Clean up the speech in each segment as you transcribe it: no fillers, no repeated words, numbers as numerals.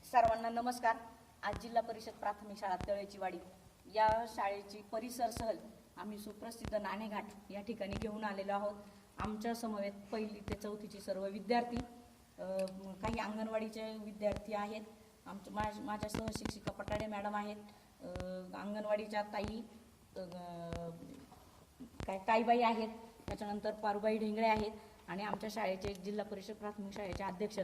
सर्वांना नमस्कार। आज जिल्हा परिषद प्राथमिक शाळा तळेची वाडी या शाळेची परिसर सहल आम्ही सुप्रसिद्ध नाणेघाट या ठिकाणी घेऊन आलेलो आहोत। आमच्या समवेत पहिली ते चौथीचे सर्व विद्यार्थी, काही अंगणवाडीचे विद्यार्थी आहेत, माझ्या सहशिक्षिका पटाडे मॅडम आहेत, अंगणवाडीच्या ताई काईबाई आहेत, त्याच्यानंतर पारुबाई ढेंगळे आहेत आणि आमच्या शाळेचे जिल्हा परिषद प्राथमिक शाळेचे अध्यक्ष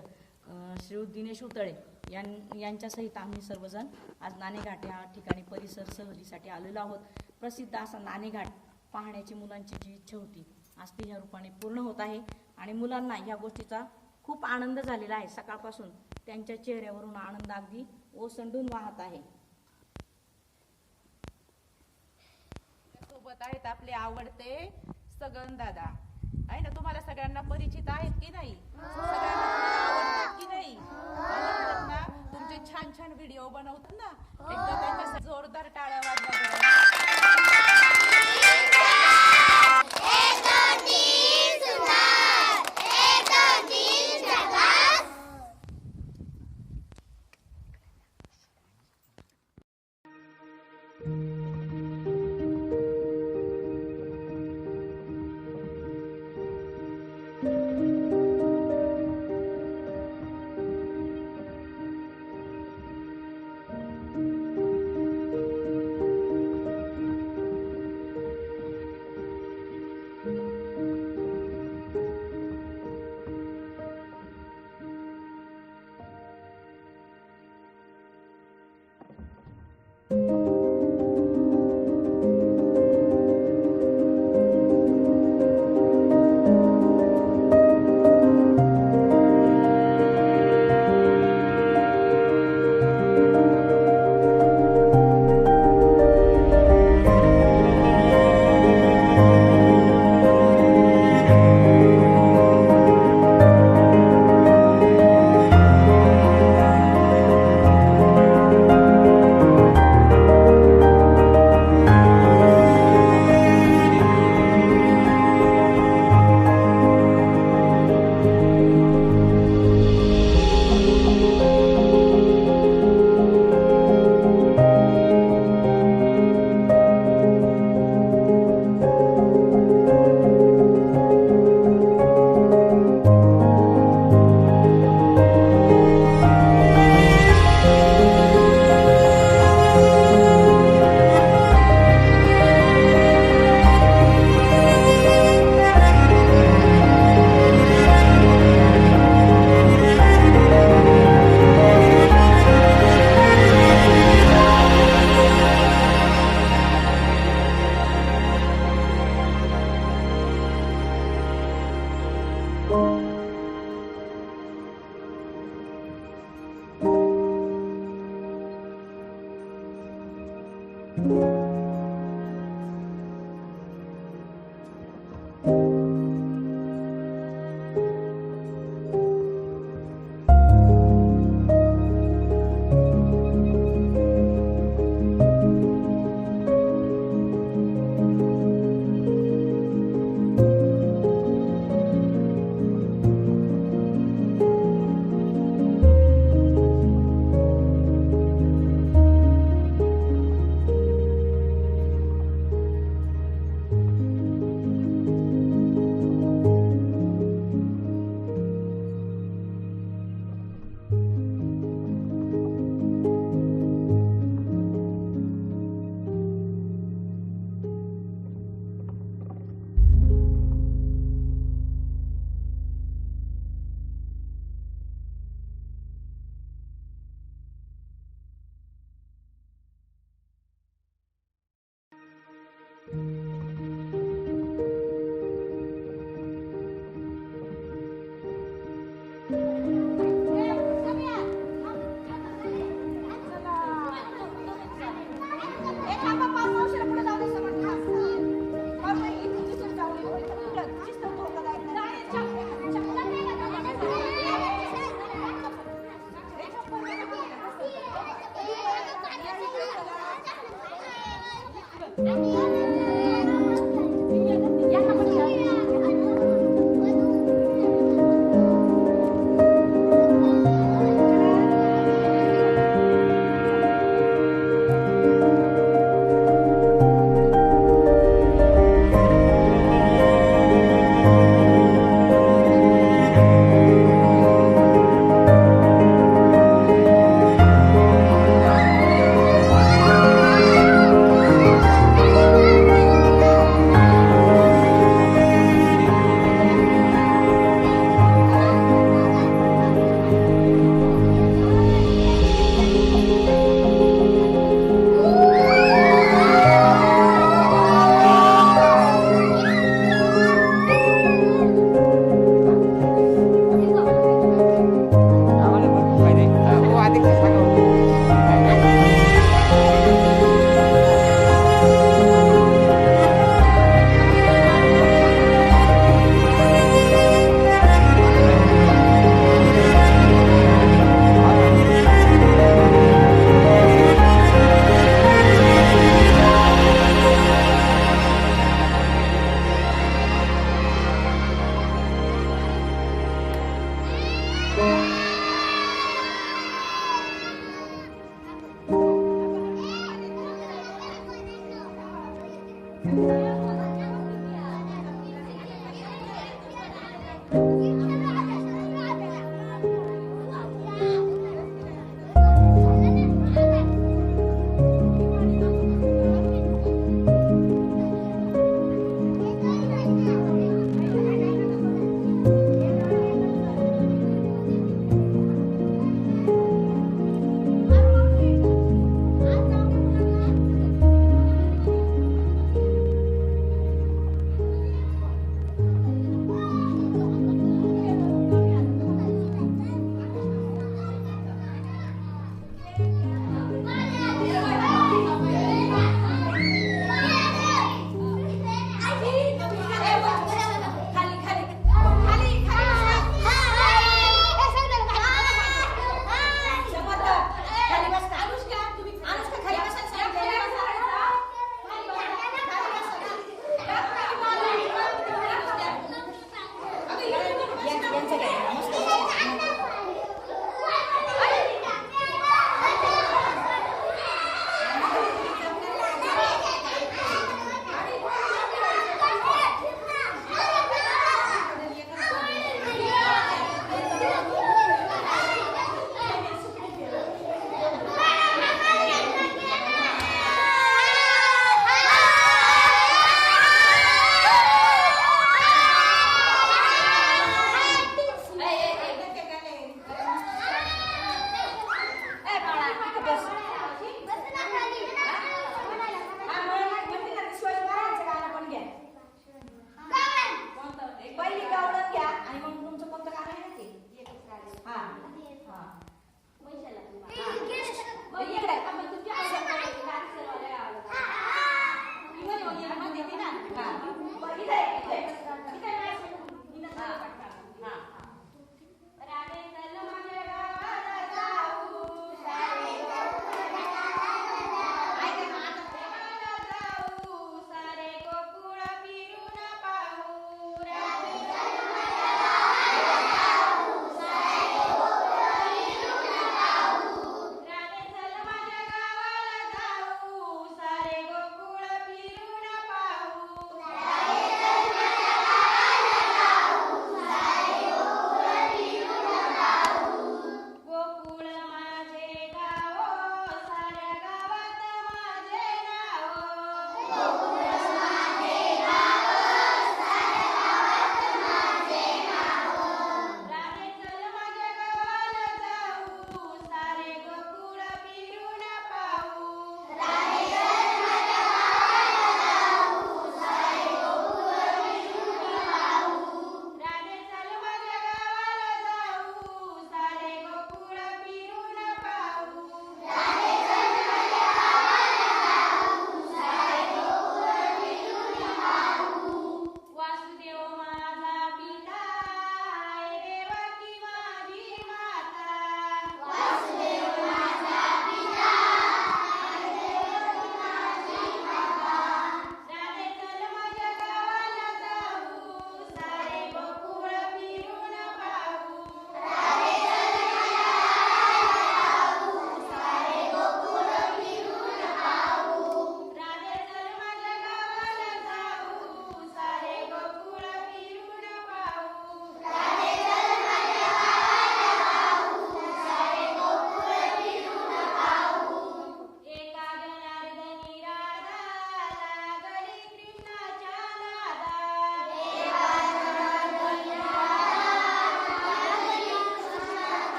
श्री दिनेश उतळे यांच्या सहित आम्ही सर्वजण आज नाणेघाट या ठिकाणी परिसर सहलीसाठी आलेलो आहोत। प्रसिद्ध असा नाणेघाट पाहण्याची मुलांची जी इच्छा होती आज ती ह्या रूपाने पूर्ण होत आहे आणि मुलांना या गोष्टीचा खूप आनंद झालेला आहे। सकाळपासून त्यांच्या चेहऱ्यावरून आनंद अगदी ओसंडून वाहत आहे। सोबत आहेत आपले आवडते सगन दादा, आहे ना, तुम्हाला सगळ्यांना परिचित आहेत की नाही? सगळ्यांना आवडतात की नाही? आवडतात ना? तुमचे छान छान व्हिडिओ बनवतात ना, एकदा त्यांच्यासाठी जोरदार टाळ्या वाजवा।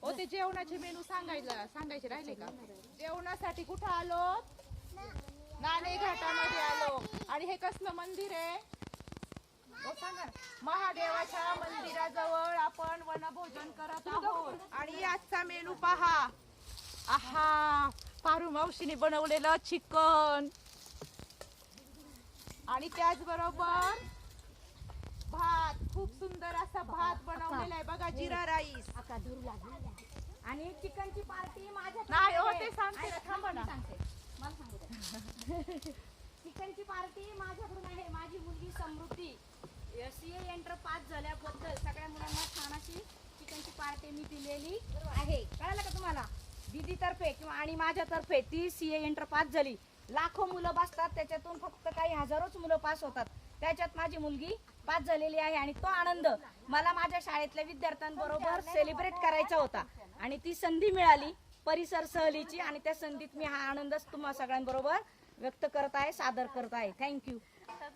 हो ते जेवणाचे मेनू सांगायचे राहिले का? जेवणासाठी कुठं आलो? नाणे घाटामध्ये आलो. आणि हे कसलं मंदिर आहे? हो सांगा. महादेवाच्या मंदिराजवळ आपण वनभोजन करत आहोत. आणि आजचा मेनू पहा. आहा, पारू मावशीने बनवलेलं चिकन आणि त्याचबरोबर भात, खूप सुंदर असा भात बनवलेला आहे बघा, जिरा राईस. आणि चिकनची पार्टी माझ्या नाही हो ते सांगते ना, थांबा ना. मला सांगू द्या. चिकनची पार्टी माझ्याकडून आहे. माझी मुलगी समृद्धी सीए एंटर पास झाल्याबद्दल सगळ्या मुलांना छान अशी चिकनची पार्टी मी दिलेली आहे. कळालं का तुम्हाला? दीदी तर्फे किंवा आणि माझ्यातर्फे ती सीए एंटर पास झाली. लाखो मुलं बसतात, त्याच्यातून फक्त काही हजारोच मुलं पास होतात. त्याच्यात माझी मुलगी पास झालेली आहे आणि तो आनंद मला माझ्या शाळेतल्या विद्यार्थ्यांबरोबर सेलिब्रेट करायचा होता आणि ती संधी मिळाली परिसर सहलीची आणि त्या संधीत मी हा आनंद तुम्हा सगळ्यांबरोबर व्यक्त करत आहे, सादर करत आहे. थँक्यू.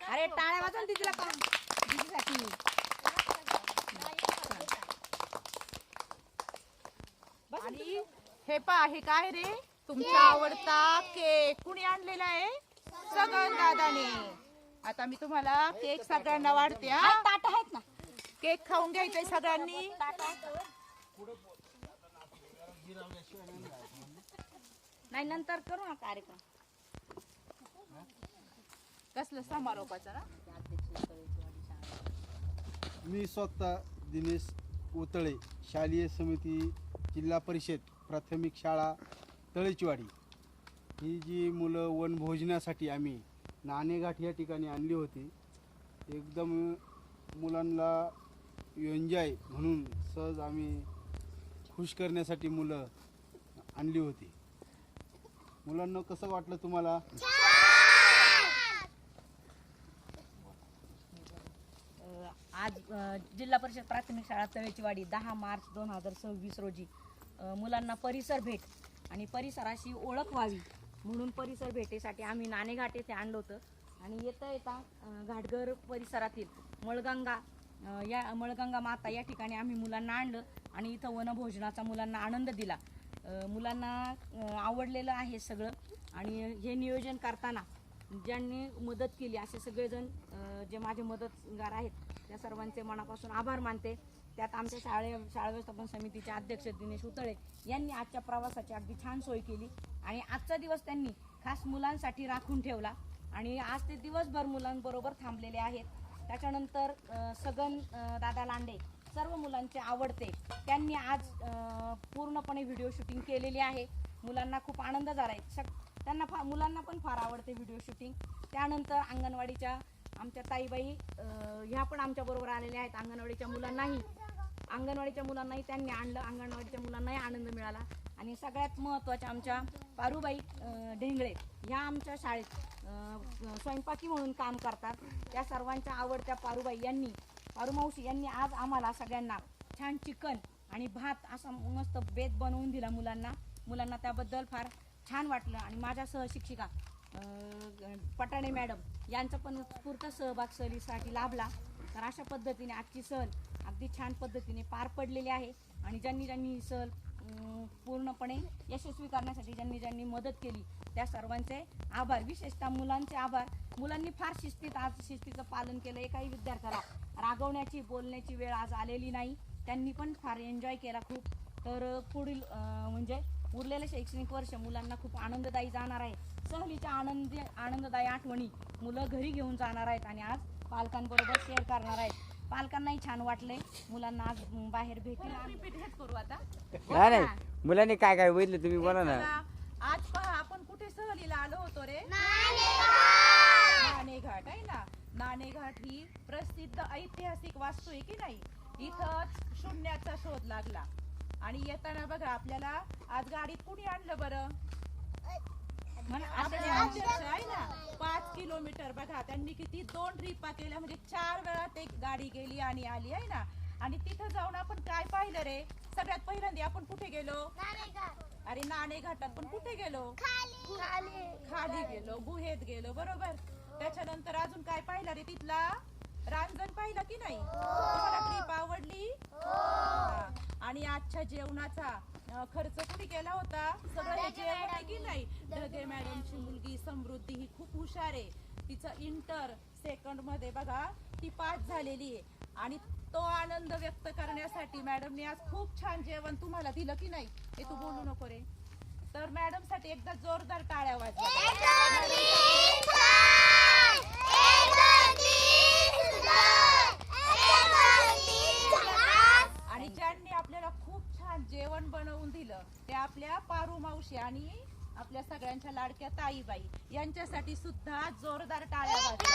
अरे टाळ्या वाजवा ना तिला काम दीदीसाठी. आणि हे पहा, हे काय रे? तुमचा आवडता केक कुणी आणलेला आहे? सगन दादाने. आता मी तुम्हाला केक सगळ्यांना वाढते. हा, ताट आहेत ना, केक खाऊन घ्यायचंय सगळ्यांनी. नाही नंतर करू ना कार्यक्रम. कसलं समारोपाचं ना? मी स्वतः दिनेश उतळे, शालेय समिती जिल्हा परिषद प्राथमिक शाळा तळेचीवाडी. ही जी मुलं वनभोजनासाठी आम्ही नाणेघाट या ठिकाणी आणली होती, एकदम मुलांना एन्जॉय म्हणून सहज आम्ही खुश करण्यासाठी मुलं आणली होती. मुलांना कसं वाटलं तुम्हाला? आज जिल्हा परिषद प्राथमिक शाळा तळेचीवाडी 10 मार्च 2026 रोजी मुलांना परिसर भेट आणि परिसराशी ओळख व्हावी म्हणून परिसर भेटीसाठी आम्ही नाणेघाट येथे आणलं होतं. आणि येता येता घाटघर परिसरातील मळगंगा माता या ठिकाणी आम्ही मुलांना आणलं आणि इथं वनभोजनाचा मुलांना आनंद दिला. मुलांना आवडलेलं आहे सगळं. आणि हे नियोजन करताना ज्यांनी मदत केली असे सगळेजण जे माझे मदतगार आहेत त्या सर्वांचे मनापासून आभार मानते. त्यात आमच्या शाळा व्यवस्थापन समितीचे अध्यक्ष दिनेश उतळे यांनी आजच्या प्रवासाची अगदी छान सोय केली आणि आजचा दिवस त्यांनी खास मुलांसाठी राखून ठेवला आणि आज ते दिवसभर मुलांबरोबर थांबलेले आहेत. त्याच्यानंतर सगन दादा लांडे सर्व मुलांचे आवडते त्यांनी आज पूर्णपणे व्हिडिओ शूटिंग केलेली आहे. मुलांना खूप आनंद झाला आहे. मुलांना पण फार आवडते व्हिडिओ शूटिंग. त्यानंतर अंगणवाडीच्या आमच्या ताईबाई ह्या पण आमच्या बरोबर आलेल्या आहेत. अंगणवाडीच्या मुलांनाही त्यांनी आणलं. अंगणवाडीच्या मुलांनाही आनंद मिळाला. आणि सगळ्यात महत्त्वाच्या आमच्या पारूबाई ढेंगळे ह्या आमच्या शाळेत स्वयंपाकी म्हणून काम करतात. त्या सर्वांच्या आवडत्या पारूमावशी यांनी आज आम्हाला सगळ्यांना छान चिकन आणि भात असा मस्त बेत बनवून दिला मुलांना त्याबद्दल फार छान वाटलं. आणि माझ्या सहशिक्षिका पटाणे मॅडम यांचा पण उत्स्फूर्त सहभाग सहलीसाठी लाभला. तर अशा पद्धतीने आजची सहल अगदी छान पद्धतीने पार पडलेली आहे. आणि ज्यांनी ही सहल पूर्णपणे यशस्वी करण्यासाठी ज्यांनी मदत केली त्या सर्वांचे आभार. विशेषतः मुलांचे आभार. मुलांनी फार शिस्तीचं पालन केलं. एकाही विद्यार्थ्याला रागवण्याची बोलण्याची वेळ आज आलेली नाही. त्यांनी पण फार एन्जॉय केला खूप. तर पुढील म्हणजे उरलेले शैक्षणिक वर्ष मुलांना खूप आनंददायी जाणार आहे. सहलीच्या आनंददायी आठवणी मुलं घरी घेऊन जाणार आहेत आणि आज पालकांबरोबर शेअर करणार आहेत. पालकांनाही छान वाटलंय. मुलांना आज बाहेर भेट करू आता. नाही मुलांनी काय काय बघितलं तुम्ही बोला ना. आज पहा आपण कुठे सहलीला आलो होतो रे? नाणेघाट आहे ना. नाणेघाट ही प्रसिद्ध ऐतिहासिक वास्तू आहे की नाही. इथंच शून्याचा शोध लागला. आणि येताना बघा आपल्याला आज गाडीत कुणी आणलं बरं? आपले अध्यक्ष आहे ना 5 किलोमीटर बघा त्यांनी किती 2 ट्रिपा केल्या म्हणजे 4 वेळा ते गाडी गेली आणि आली आहे ना. आणि तिथं जाऊन आपण काय पाहिलं रे? सगळ्यात पहिल्यांदा आपण कुठे गेलो? अरे नाणे घाटात. पण कुठे गेलो? खाली गेलो, गुहेत गेलो, बरोबर. त्याच्यानंतर अजून काय पाहिलं रे? तिथला रांजण पाहिलं की नाही? तुम्हाला ट्रिप आवडली? हा. आणि आजच्या जेवणाचा खर्च कुठे केला होता? सगळं हे जेवण आहे की नाही? ढगे मॅडमची मुलगी समृद्धी ही खूप हुशार आहे. तिचं इंटर सेकंड मध्ये बघा ती पास झालेली आहे. आणि तो आनंद व्यक्त करण्यासाठी मॅडमने आज खूप छान जेवण तुम्हाला दिलं की नाही? हे तू बोलू नको रे. तर मॅडम साठी एकदा जोरदार टाळ्या वाजवा. आणि ज्यांनी आपल्याला खूप छान जेवण बनवून दिलं ते आपल्या पारू मावशी आणि आपल्या सगळ्यांच्या लाडक्या ताईबाई यांच्यासाठी सुद्धा जोरदार टाळ्या वाजवा.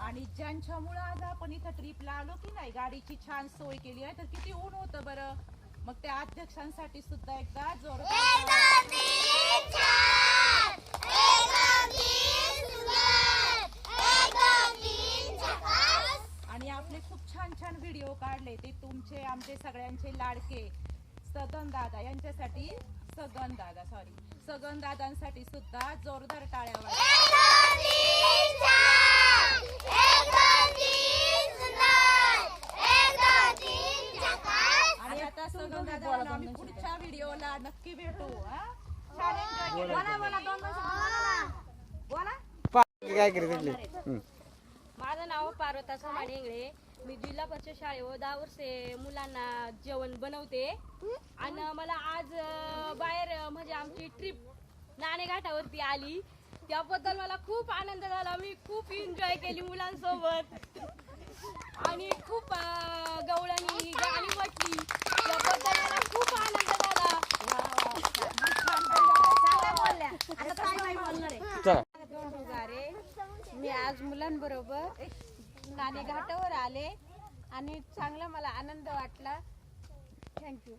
आणि ज्यांच्यामुळे आज आपण इथं ट्रिपला आलो की नाही, गाडीची छान सोय केली आहे, तर किती ऊन होतं बरं. मग त्या अध्यक्षांसाठी सुद्धा एकदा जोरदार आणि आपले खूप छान छान व्हिडिओ काढले ते तुमचे आमचे सगळ्यांचे लाडके सगन दादा यांच्यासाठी सगन दादांसाठी सुद्धा जोरदार टाळ्या वाजवा. आणि आता सगन दादा आम्ही पुढच्या व्हिडिओला नक्की भेटू. छान एन्जॉय काय करत माझं नाव पार्वता सोमाणी इंगळे. मी जिल्हा परिषद शाळेवर 10 वर्षे मुलांना जेवण बनवते. आणि मला आज बाहेर म्हणजे आमची ट्रिप नाणेघाटावरती आली त्याबद्दल मला खूप आनंद झाला. मी खूप एन्जॉय केली मुलांसोबत आणि खूप गवळणी गाणी म्हटली त्याबद्दल मला खूप आनंद झाला. मी आज मुलांबरोबर नाणेघाटावर आले आणि चांगला मला आनंद वाटला. थँक्यू.